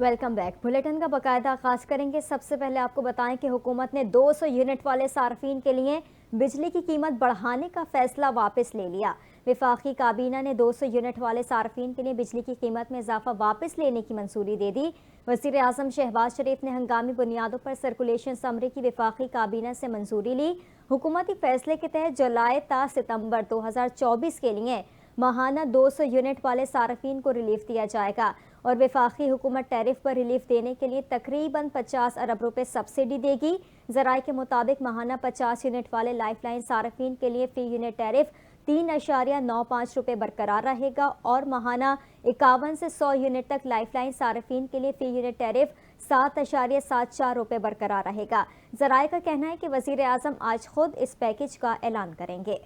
Welcome back. Bulletin का बाकायदा आगाज करेंगे। सबसे पहले आपको बताएं कि हुकूमत ने 200 यूनिट वाले सार्फिन के लिए बिजली की कीमत बढ़ाने का फैसला वापस ले लिया। वफाकी काबीना ने 200 यूनिट वाले सार्फिन के लिए बिजली की कीमत में इजाफा वापस लेने की मंजूरी दे दी। वज़ीर आज़म शहबाज शरीफ ने हंगामी बुनियादों पर सर्कुलेशन समरी की वफाकी काबीना से मंजूरी ली। हुकूमती फैसले के तहत जुलाई ता सितंबर 2024 के लिए माहाना 200 यूनिट वाले सार्फिन को रिलीफ दिया जाएगा और वफाकी हुकूमत टैरिफ पर रिलीफ देने के लिए तकरीबन 50 अरब रुपए सब्सिडी देगी। ज़राए के मुताबिक माहाना 50 यूनिट वाले लाइफलाइन सार्फिन के लिए फी यूनिट टैरिफ 3.95 रुपए बरकरार रहेगा और माहाना 51 से 100 यूनिट तक लाइफलाइन सार्फिन के लिए फी यूनिट टैरिफ 7.74 रुपए बरकरार रहेगा। ज़राए का कहना है कि वज़ीर आज़म आज खुद इस पैकेज का ऐलान करेंगे।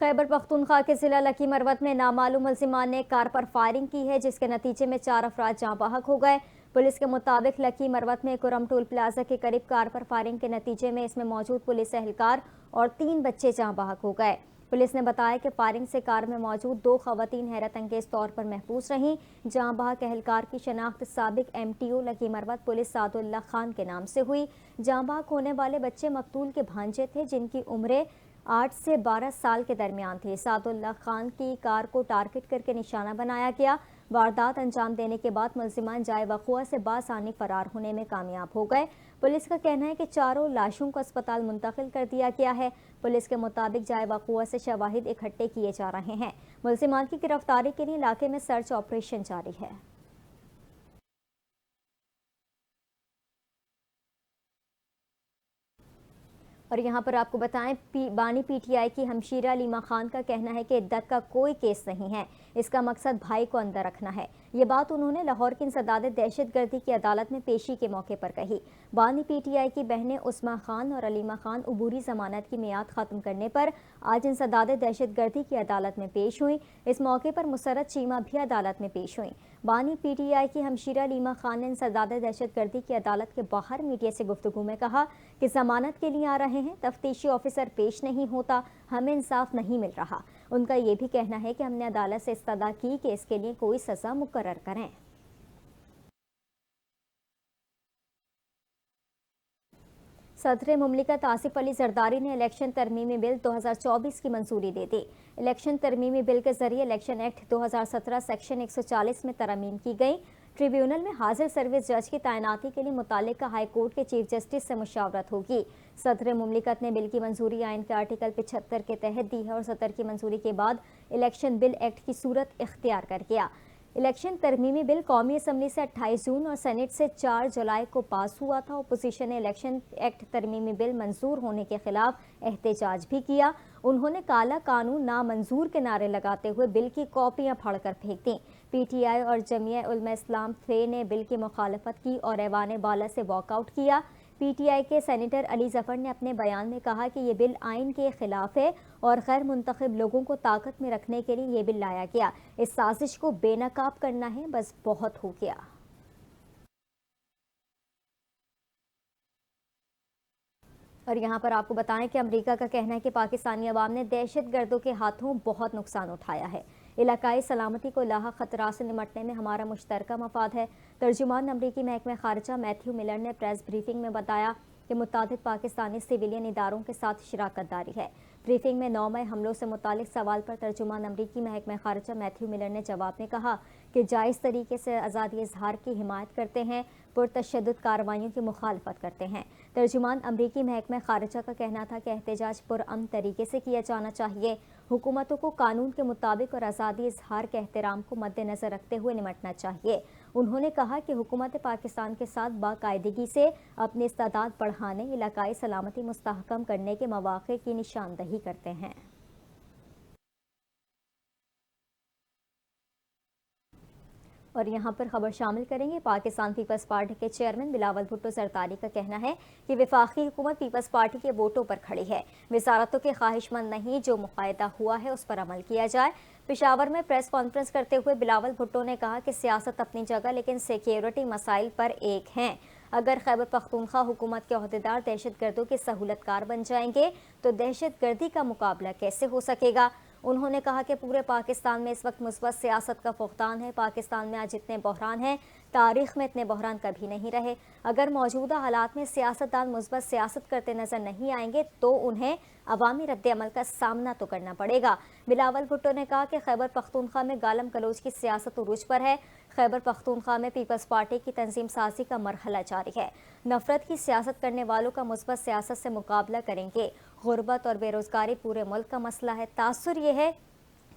खैबर पख्तूनख्वा के जिला लकी मरवत में नामालूम मुल्जिमान ने कार पर फायरिंग की है, जिसके नतीजे में 4 अफराद जाँ बहक हो गए। पुलिस के मुताबिक लकी मरवत में कुरम टोल प्लाजा के करीब कार पर फायरिंग के नतीजे में इसमें मौजूद पुलिस एहलकार और 3 बच्चे जाँ बहक हो गए। पुलिस ने बताया कि फायरिंग से कार में मौजूद 2 खवातीन हैरत अंगेज तौर पर महफूज रहीं। जाँ बहक एहलकार की शनाख्त साबिक MTO लकी मरवत पुलिस सादुल्ला खान के नाम से हुई। जाँ बहक होने वाले बच्चे मकतूल के भांजे थे, जिनकी उम्रें 8 से 12 साल के दरमियान थी। सादुल्ला खान की कार को टारगेट करके निशाना बनाया गया। वारदात अंजाम देने के बाद मुल्जिमान जाए वक़ुआ से बासानी फरार होने में कामयाब हो गए। पुलिस का कहना है कि चारों लाशों को अस्पताल मुंतकिल कर दिया गया है। पुलिस के मुताबिक जाए वक़ुआ से शवाहिद इकट्ठे किए जा रहे हैं। मुल्जिमान की गिरफ्तारी के लिए इलाके में सर्च ऑपरेशन जारी है। और यहाँ पर आपको बताएं, बानी PTI की हमशीरा लीमा खान का कहना है कि इद्दत का कोई केस नहीं है, इसका मकसद भाई को अंदर रखना है। ये बात उन्होंने लाहौर की इंसदाद दहशतगर्दी की अदालत में पेशी के मौके पर कही। बानी PTI की बहनें उस्मा खान और अलीमा खान अबूरी जमानत की मियाद खत्म करने पर आज इंसदाद दहशतगर्दी की अदालत में पेश हुई। इस मौके पर मुसरत चीमा भी अदालत में पेश हुई। बानी PTI की हमशीरा लीमा खान ने इंसदाद दहशतगर्दी की अदालत के बाहर मीडिया से गुफ्तगू में कहा कि जमानत के लिए आ रहे हैं, तफ्तीशी ऑफिसर पेश नहीं होता, हमें इंसाफ नहीं मिल रहा। उनका ये भी कहना है कि हमने अदालत से इस्तदा की कि इसके लिए कोई सजा मुकर्रर करें। सदर मुमलिकत आसिफ अली जरदारी ने इलेक्शन तरमीमी बिल 2024 की मंजूरी दे दी। इलेक्शन तरमीमी बिल के जरिए इलेक्शन एक्ट 2017 सेक्शन 140 में तरमीम की गई। ट्रिब्यूनल में हाजिर सर्विस जज की तैनाती के लिए मुताल्लिका हाई कोर्ट के चीफ जस्टिस से मुशावरत होगी। सदर मुमलिकत ने बिल की मंजूरी आइन के आर्टिकल 75 के तहत दी है और सदर की मंजूरी के बाद इलेक्शन बिल एक्ट की सूरत इख्तियार कर गया। इलेक्शन तरमीमी बिल कौमी असम्बली से 28 जून और सेनेट से 4 जुलाई को पास हुआ था। अपोजिशन ने इलेक्शन एक्ट तरमीमी बिल मंजूर होने के खिलाफ एहतजाज भी किया। उन्होंने काला कानून नामंजूर के नारे लगाते हुए बिल की कॉपियां फाड़कर फेंक दी। PTI और जमिया उलमा इस्लाम थे ने बिल की मुखालफत की और ऐवान बाला से वॉकआउट किया। PTI के सेनेटर अली जफर ने अपने बयान में कहा कि ये बिल आइन के खिलाफ है और गैर मुंतखब लोगों को ताकत में रखने के लिए ये बिल लाया गया। इस साजिश को बेनकाब करना है, बस बहुत हो गया। और यहाँ पर आपको बताएं कि अमेरिका का कहना है कि पाकिस्तानी अवाम ने दहशतगर्दों के हाथों बहुत नुकसान उठाया है। इलाकाई सलामती को लाहक खतरा से निमटने में हमारा मुश्तरका मफाद है। तर्जुमान अमरीकी महकमा खारजा मैथ्यू मिलर ने प्रेस ब्रीफिंग में बताया कि मुतादिद पाकिस्तानी सिविलियन इदारों के साथ शिराकत दारी है। ब्रीफिंग में 9 मई हमलों से मुतालिक सवाल पर तर्जुमान अमरीकी महकमा खारजा मैथ्यू मिलर ने जवाब में कहा कि जायज़ तरीके से आज़ादी इजहार की हिमायत करते हैं, पुरतशद्दुद कार्रवाइयों की मुखालफत करते हैं। तर्जुमान अमरीकी महकमा खारजा का कहना था कि एहतजाज पुरअमन तरीके से किया जाना चाहिए। हुकूमतों को कानून के मुताबिक और आज़ादी इजहार के एहतराम को मद्देनजर रखते हुए निमटना चाहिए। उन्होंने कहा कि हुकूमत पाकिस्तान के साथ बाकायदगी से अपनी इस्तादाद बढ़ाने, इलाकाई सलामती मुस्तहकम करने के मौक़े की निशानदही करते हैं। और यहाँ पर खबर शामिल करेंगे। पाकिस्तान पीपल्स पार्टी के चेयरमैन बिलावल भुट्टो जरदारी का कहना है कि वफाकी हुकूमत पीपल्स पार्टी के वोटों पर खड़ी है, वजारतों के ख्वाहिशमंद नहीं, जो मुआहदा हुआ है उस पर अमल किया जाए। पेशावर में प्रेस कॉन्फ्रेंस करते हुए बिलावल भुट्टो ने कहा कि सियासत अपनी जगह, लेकिन सिक्योरिटी मसाइल पर एक हैं। अगर खैबर पख्तूनख्वा हुकूमत के अहदेदार दहशत गर्दों के सहूलतकार बन जाएंगे तो दहशत गर्दी का मुकाबला कैसे हो सकेगा। انہوں نے کہا کہ پورے پاکستان میں اس وقت مثبت سیاست کا فقدان ہے۔ پاکستان میں آج جتنے بحران ہیں، تاریخ میں اتنے بحران کبھی نہیں رہے۔ اگر موجودہ حالات میں سیاستدان مثبت سیاست کرتے نظر نہیں آئیں گے تو انہیں عوامی رد عمل کا سامنا تو کرنا پڑے گا۔ بلاول بھٹو نے کہا کہ خیبر پختونخوا میں گالم گلوچ کی سیاست عروج پر ہے۔ خیبر پختونخوا میں پیپلز پارٹی کی تنظیم سازی کا مرحلہ جاری ہے۔ نفرت کی سیاست کرنے والوں کا مثبت سیاست سے مقابلہ کریں گے۔ غربت اور بے روزگاری پورے ملک کا مسئلہ ہے۔ تاثر یہ ہے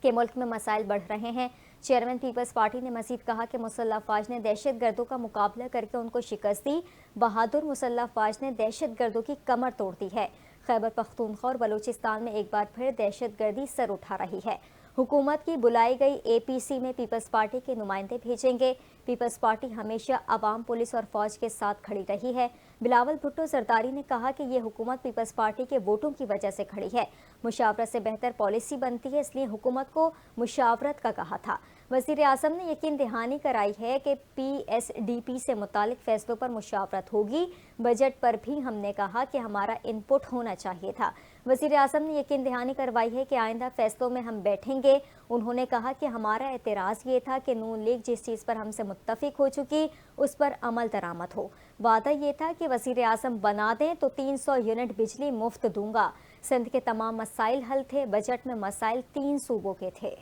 کہ ملک میں مسائل بڑھ رہے ہیں۔ چیئرمین پیپلز پارٹی نے مزید کہا کہ مسلح افواج نے دہشت گردوں کا مقابلہ کر کے ان کو شکست دی۔ بہادر مسلح افواج نے دہشت گردوں کی کمر توڑ دی ہے۔ خیبر پختونخوا اور بلوچستان میں ایک بار پھر دہشت گردی سر اٹھا رہی ہے۔ حکومت کی بلائی گئی اے پی سی میں پیپلز پارٹی کے نمائندے بھیجیں گے۔ پیپلز پارٹی ہمیشہ عوام، پولیس اور فوج کے ساتھ کھڑی رہی ہے۔ بلاول بھٹو زرداری نے کہا کہ یہ حکومت پیپلز پارٹی کے ووٹوں کی وجہ سے کھڑی ہے۔ مشاورت سے بہتر پالیسی بنتی ہے، اس لیے حکومت کو مشاورت کا کہا تھا۔ وزیر اعظم نے یقین دہانی کرائی ہے کہ پی ایس ڈی پی سے متعلق فیصلوں پر مشاورت ہوگی۔ بجٹ پر بھی ہم نے کہا کہ ہمارا ان پٹ ہونا چاہیے تھا۔ وزیر اعظم نے یقین دہانی کروائی ہے کہ آئندہ فیصلوں میں ہم بیٹھیں گے۔ انہوں نے کہا کہ ہمارا اعتراض یہ تھا کہ نون لیگ جس چیز پر ہم سے متفق ہو چکی اس پر عمل درآمد ہو۔ وعدہ یہ تھا کہ وزیر اعظم بنا دیں تو 300 یونٹ بجلی مفت دوں گا۔ سندھ کے تمام مسائل حل تھے۔ بجٹ میں مسائل 3 صوبوں کے تھے۔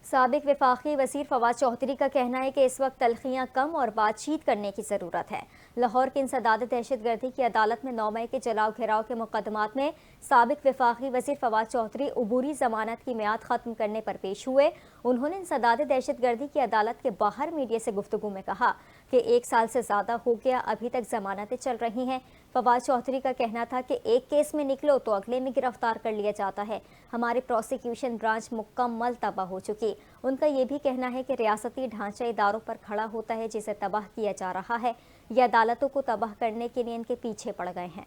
سابق وفاقی وزیر فواد چوہدری کا کہنا ہے کہ اس وقت تلخیاں کم اور بات چیت کرنے کی ضرورت ہے۔ لاہور کی انسداد دہشت گردی کی عدالت میں 9 مئی کے جلاؤ گھیراؤ کے مقدمات میں سابق وفاقی وزیر فواد چوہدری عبوری ضمانت کی میعاد ختم کرنے پر پیش ہوئے۔ انہوں نے انسداد دہشت گردی کی عدالت کے باہر میڈیا سے گفتگو میں کہا کہ 1 سال سے زیادہ ہو گیا، ابھی تک ضمانتیں چل رہی ہیں۔ فواد چوہدری کا کہنا تھا کہ ایک کیس میں نکلو تو اگلے میں گرفتار کر لیا جاتا ہے۔ ہماری پروسیکیوشن برانچ مکمل تباہ ہو چکی۔ ان کا یہ بھی کہنا ہے کہ ریاستی ڈھانچہ اداروں پر کھڑا ہوتا ہے جسے تباہ کیا جا رہا ہے۔ یہ عدالتوں کو تباہ کرنے کے لیے ان کے پیچھے پڑ گئے ہیں۔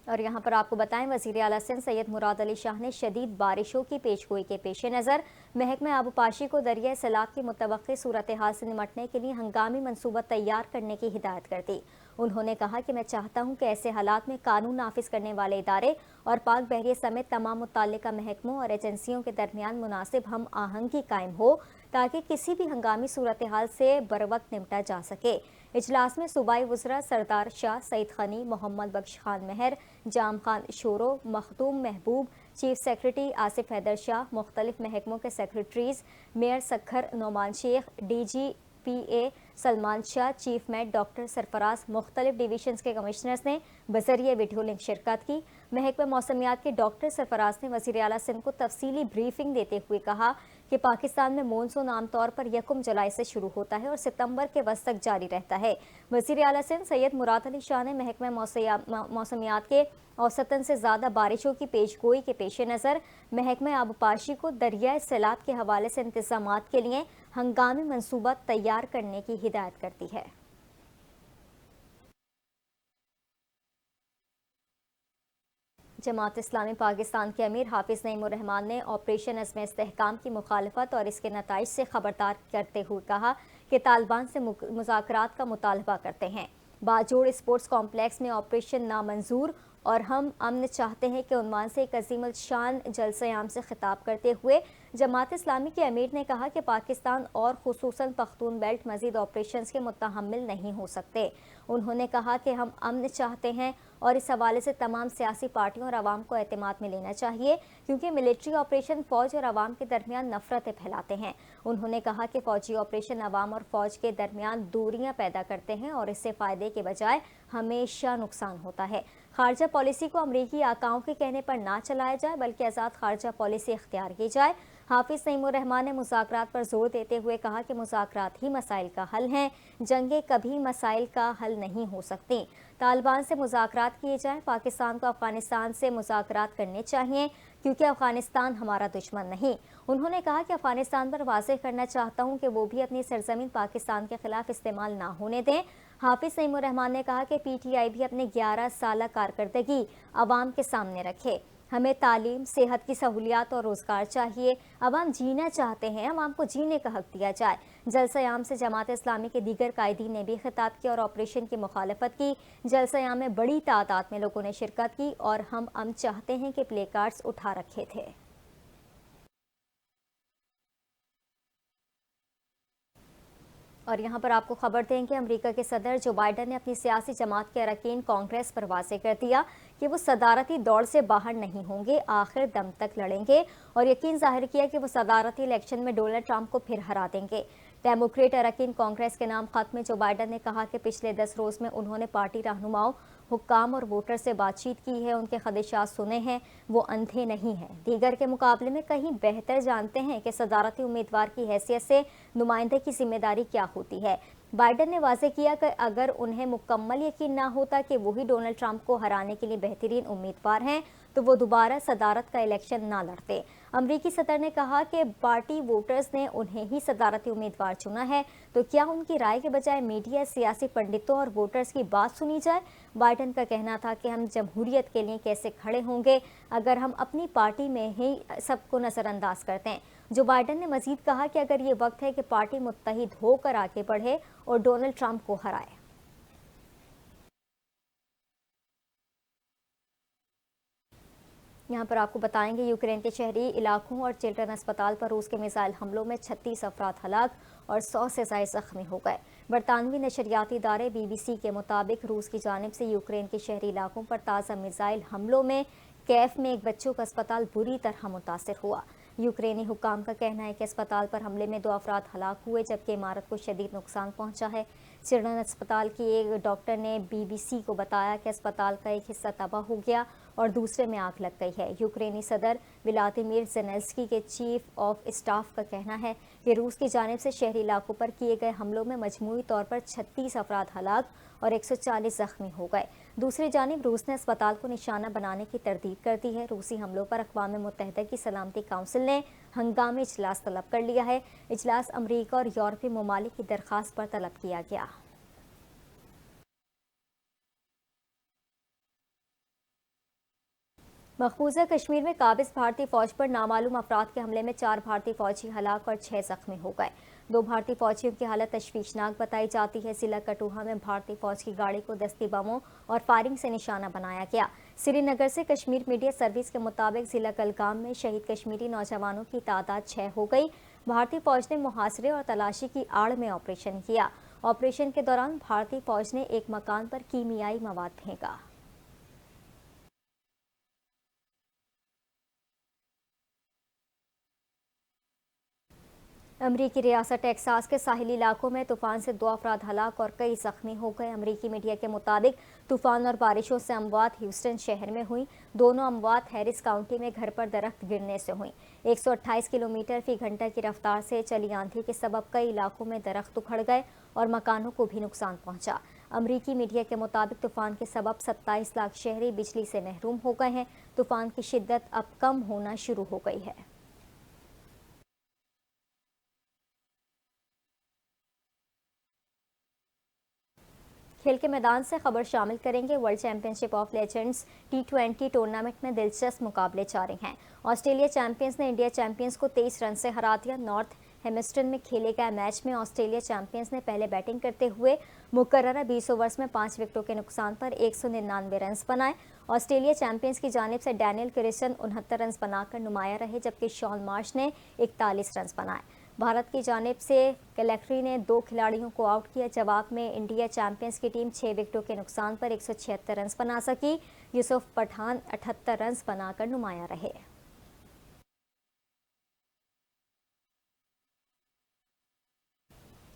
اور یہاں پر آپ کو بتائیں، وزیر اعلیٰ سندھ سید مراد علی شاہ نے شدید بارشوں کی پیش گوئی کے پیش نظر محکمہ آبپاشی کو دریائے سیلاب کی متوقع صورتحال سے نمٹنے کے لیے ہنگامی منصوبہ تیار کرنے کی ہدایت کر دی۔ انہوں نے کہا کہ میں چاہتا ہوں کہ ایسے حالات میں قانون نافذ کرنے والے ادارے اور پاک بحریہ سمیت تمام متعلقہ محکموں اور ایجنسیوں کے درمیان مناسب ہم آہنگی قائم ہو تاکہ کسی بھی ہنگامی صورتحال سے بروقت نمٹا جا سکے۔ اجلاس میں صوبائی وزراء سردار شاہ، سعید خانی، محمد بخش خان مہر، جام خان شورو، مخدوم محبوب، چیف سیکرٹری آصف حیدر شاہ، مختلف محکموں کے سیکرٹریز، میئر سکھر نعمان شیخ، ڈی جی پی اے سلمان شاہ، چیف میٹ ڈاکٹر سرفراز، مختلف ڈویژنز کے کمشنرز نے بذریعہ ویڈیو لنک شرکت کی۔ محکمہ موسمیات کے ڈاکٹر سرفراز نے وزیر اعلیٰ سندھ کو تفصیلی بریفنگ دیتے ہوئے کہا کہ پاکستان میں مونسون عام طور پر 1 جولائی سے شروع ہوتا ہے اور ستمبر کے وسط تک جاری رہتا ہے۔ وزیر اعلیٰ سندھ سید مراد علی شاہ نے محکمہ موسمیات کے اوسطاً سے زیادہ بارشوں کی پیش گوئی کے پیش نظر محکمہ آبپاشی کو دریائے سیلاب کے حوالے سے انتظامات کے لیے ہنگامی منصوبہ تیار کرنے کی ہدایت کرتی ہے۔ جماعت اسلامی پاکستان کے امیر حافظ نعیم الرحمان نے آپریشن عزم استحکام کی مخالفت اور اس کے نتائج سے خبردار کرتے ہوئے کہا کہ طالبان سے مذاکرات کا مطالبہ کرتے ہیں۔ باجوڑ اسپورٹس کمپلیکس میں آپریشن نامنظور اور ہم امن چاہتے ہیں کہ عنوان سے ایک عظیم الشان جلسہ عام سے خطاب کرتے ہوئے جماعت اسلامی کے امیر نے کہا کہ پاکستان اور خصوصاً پختون بیلٹ مزید آپریشنز کے متحمل نہیں ہو سکتے۔ انہوں نے کہا کہ ہم امن چاہتے ہیں اور اس حوالے سے تمام سیاسی پارٹیوں اور عوام کو اعتماد میں لینا چاہیے کیونکہ ملٹری آپریشن فوج اور عوام کے درمیان نفرتیں پھیلاتے ہیں۔ انہوں نے کہا کہ فوجی آپریشن عوام اور فوج کے درمیان دوریاں پیدا کرتے ہیں اور اس سے فائدے کے بجائے ہمیشہ نقصان ہوتا ہے۔ خارجہ پالیسی کو امریکی آقاؤں کے کہنے پر نہ چلایا جائے بلکہ آزاد خارجہ پالیسی اختیار کی جائے۔ حافظ نعیم الرحمان نے مذاکرات پر زور دیتے ہوئے کہا کہ مذاکرات ہی مسائل کا حل ہیں، جنگیں کبھی مسائل کا حل نہیں ہو سکتی۔ طالبان سے مذاکرات کیے جائیں، پاکستان کو افغانستان سے مذاکرات کرنے چاہیے کیونکہ افغانستان ہمارا دشمن نہیں۔ انہوں نے کہا کہ افغانستان پر واضح کرنا چاہتا ہوں کہ وہ بھی اپنی سرزمین پاکستان کے خلاف استعمال نہ ہونے دیں۔ حافظ نعیم الرحمان نے کہا کہ پی ٹی آئی بھی اپنے 11 سالہ کارکردگی عوام کے سامنے رکھے۔ हमें तालीम, सेहत की सहूलियात और रोज़गार चाहिए। अवाम जीना चाहते हैं, अवाम को जीने का हक दिया जाए। जलसा-ए-आम से जमात इस्लामी के दीगर कायदीन ने भी खिताब किया और ऑपरेशन की मुखालफत की। जलसा-ए-आम में बड़ी तादाद में लोगों ने शिरकत की और हम चाहते हैं कि प्ले कार्ड्स उठा रखे थे। और यहाँ पर आपको खबर दें कि अमेरिका के सदर जो बाइडन ने अपनी सियासी जमात के अरकान कांग्रेस पर वाज़ेह कर दिया कि वो सदारती दौड़ से बाहर नहीं होंगे, आखिर दम तक लड़ेंगे और यकीन जाहिर किया कि वो सदारती इलेक्शन में डोनाल्ड ट्रंप को फिर हरा देंगे। डेमोक्रेट अरकान कांग्रेस के नाम खत में जो बाइडन ने कहा कि पिछले 10 रोज़ में उन्होंने पार्टी रहनुमाओं, हुक्काम और वोटर से बातचीत की है, उनके खदशात सुने हैं, वो अंधे नहीं हैं, दीगर के मुकाबले में कहीं बेहतर जानते हैं कि सदारती उम्मीदवार की हैसियत से नुमाइंदे की जिम्मेदारी क्या होती है। बाइडन ने वाज़ेह किया कि अगर उन्हें मुकम्मल यकीन ना होता कि वही डोनाल्ड ट्रंप को हराने के लिए बेहतरीन उम्मीदवार हैं तो वो दोबारा सदारत का इलेक्शन ना लड़ते। अमरीकी सदर ने कहा कि पार्टी वोटर्स ने उन्हें ही सदारती उम्मीदवार चुना है, तो क्या उनकी राय के बजाय मीडिया, सियासी पंडितों और वोटर्स की बात सुनी जाए। बाइडन का कहना था कि हम जमहूरियत के लिए कैसे खड़े होंगे अगर हम अपनी पार्टी में ही सबको नज़रअंदाज करते हैं। जो बाइडन ने मजीद कहा कि अगर ये वक्त है कि पार्टी मुत्तहिद होकर आगे बढ़े और डोनाल्ड ट्रंप को हराए। यहाँ पर आपको बताएंगे यूक्रेन के शहरी इलाकों और चिल्ड्रन अस्पताल पर रूस के मिसाइल हमलों में 36 अफराद हलाक और 100 से ज़ायद जख्मी हो गए। बरतानवी नशरियाती इदारे BBC के मुताबिक रूस की जानिब से यूक्रेन के शहरी इलाकों पर ताज़ा मिसाइल हमलों में कैफ में एक बच्चों का अस्पताल बुरी तरह मुतासर हुआ। यूक्रेनी हुक्काम का कहना है कि अस्पताल पर हमले में 2 अफराद हलाक हुए जबकि इमारत को शदीद नुकसान पहुंचा है। चिल्ड्रन अस्पताल की एक डॉक्टर ने BBC को बताया कि अस्पताल का एक हिस्सा तबाह हो गया और दूसरे में आग लग गई है। यूक्रेनी सदर व्लादिमीर ज़ेलेंस्की के चीफ ऑफ स्टाफ का कहना है कि रूस की जानिब से शहरी इलाकों पर किए गए हमलों में मजमूई तौर पर 36 अफराद हलाक और 140 जख्मी हो गए। दूसरी जानिब रूस ने अस्पताल को निशाना बनाने की तरदीद कर दी है। रूसी हमलों पर अक़वाम मुत्तहिदा की सलामती काउंसिल ने हंगामी इजलास तलब कर लिया है। इजलास अमरीका और यूरोपीय ममालिक की दरख्वास्त पर तलब किया गया। मकबूजा कश्मीर में काबिज भारतीय फौज पर नामालूम अफराद के हमले में 4 भारतीय फौजी हलाक और 6 जख्मी हो गए। 2 भारतीय फौजियों की हालत तशवीशनाक बताई जाती है। जिला कठुआ में भारतीय फौज की गाड़ी को दस्ती बमों और फायरिंग से निशाना बनाया गया। श्रीनगर से कश्मीर मीडिया सर्विस के मुताबिक जिला कलगाम में शहीद कश्मीरी नौजवानों की तादाद 6 हो गई। भारतीय फौज ने मुहासरे और तलाशी की आड़ में ऑपरेशन किया। ऑपरेशन के दौरान भारतीय फौज ने एक मकान पर कीमियाई मवाद फेंका। अमरीकी रियासत टेक्सास के साहिली इलाकों में तूफान से 2 अफराद हलाक और कई जख्मी हो गए। अमरीकी मीडिया के मुताबिक तूफान और बारिशों से अमवात ह्यूस्टन शहर में हुई। दोनों अमवात हैरिस काउंटी में घर पर दरख्त गिरने से हुई। 128 किलोमीटर फी घंटा की रफ्तार से चली आंधी के सबब कई इलाकों में दरख्त उखड़ गए और मकानों को भी नुकसान पहुंचा। अमरीकी मीडिया के मुताबिक तूफान के सबब 27 लाख शहरी बिजली से महरूम हो गए हैं। तूफान की शिद्दत अब कम होना शुरू हो गई है। खेल के मैदान से खबर शामिल करेंगे। World championship of legends T20 tournament में दिलचस्प मुकाबले जारी हैं। ऑस्ट्रेलिया चैंपियंस ने इंडिया चैंपियंस को 23 रन से हरा दिया। नॉर्थ हेमिस्टन में खेले गए मैच में ऑस्ट्रेलिया चैंपियंस ने पहले बैटिंग करते हुए मुकर्ररा 20 ओवर्स में 5 विकेटों के नुकसान पर 199 रन बनाए। ऑस्ट्रेलिया चैंपियंस की जानिब से डैनियल क्रिस्टन 69 रन बनाकर नुमाया रहे जबकि शॉन मार्श ने 41 रन बनाए। भारत की जानिब से कैलेक्ट्री ने 2 खिलाड़ियों को आउट किया। जवाब में इंडिया चैंपियंस की टीम 6 विकेटों के नुकसान पर 176 रन बना सकी। यूसुफ पठान 78 रन बनाकर नुमाया रहे।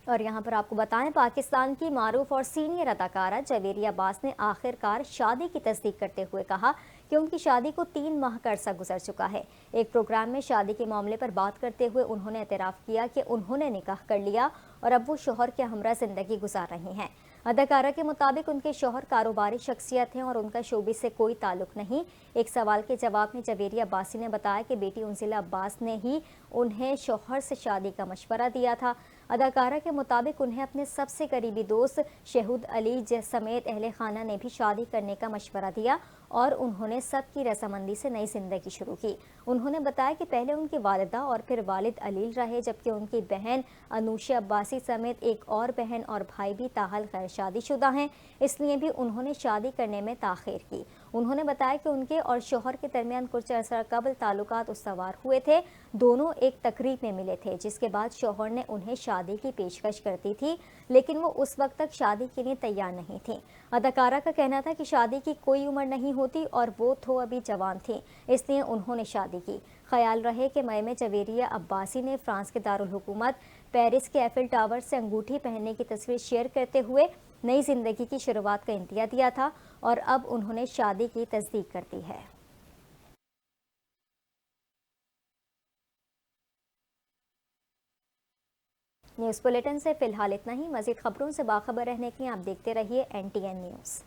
और यहाँ पर आपको बताएं, पाकिस्तान की मारूफ और सीनियर अदाकारा जवेरिया अब्बास ने आखिरकार शादी की तस्दीक करते हुए कहा कि उनकी शादी को 3 माह का अरसा गुजर चुका है। एक प्रोग्राम में शादी के मामले पर बात करते हुए उन्होंने एतराफ़ किया कि उन्होंने निकाह कर लिया और अब वो शोहर के हमरा जिंदगी गुजार रही हैं। अदाकारा के मुताबिक उनके शोहर कारोबारी शख्सियत हैं और उनका शोबिस से कोई ताल्लुक नहीं। एक सवाल के जवाब में जवेरिया अब्बासी ने बताया कि बेटी उनजिला अब्बास ने ही उन्हें शोहर से शादी का मशवरा दिया था। अदाकारा के मुताबिक उन्हें अपने सबसे करीबी दोस्त शहूद अली समेत अहले खाना ने भी शादी करने का मशवरा दिया اور انہوں نے سب کی رضامندی سے نئی زندگی شروع کی۔ انہوں نے بتایا کہ پہلے ان کی والدہ اور پھر والد علیل رہے، جبکہ ان کی بہن انوشا عباسی سمیت ایک اور بہن اور بھائی بھی تاحال غیر شادی شدہ ہیں، اس لیے بھی انہوں نے شادی کرنے میں تاخیر کی۔ انہوں نے بتایا کہ ان کے اور شوہر کے درمیان کچھ عرصہ قبل تعلقات استوار ہوئے تھے۔ دونوں ایک تقریب میں ملے تھے، جس کے بعد شوہر نے انہیں شادی کی پیشکش کرتی تھی، لیکن وہ اس وقت تک شادی کے لیے تیار نہیں تھیں۔ اداکارہ کا کہنا تھا کہ شادی کی کوئی عمر نہیں ہوتی اور وہ تو ابھی جوان تھیں، اس لیے انہوں نے شادی کی۔ خیال رہے کہ مئی میں جویریہ عباسی نے فرانس کے دارالحکومت پیرس کے ایفل ٹاور سے انگوٹھی پہننے کی تصویر شیئر کرتے ہوئے نئی زندگی کی شروعات کا انتہا دیا تھا، اور اب انہوں نے شادی کی تصدیق کر دی ہے۔ نیوز بلیٹن سے فی الحال اتنا ہی۔ مزید خبروں سے باخبر رہنے کے لیے آپ دیکھتے رہیے NTN نیوز۔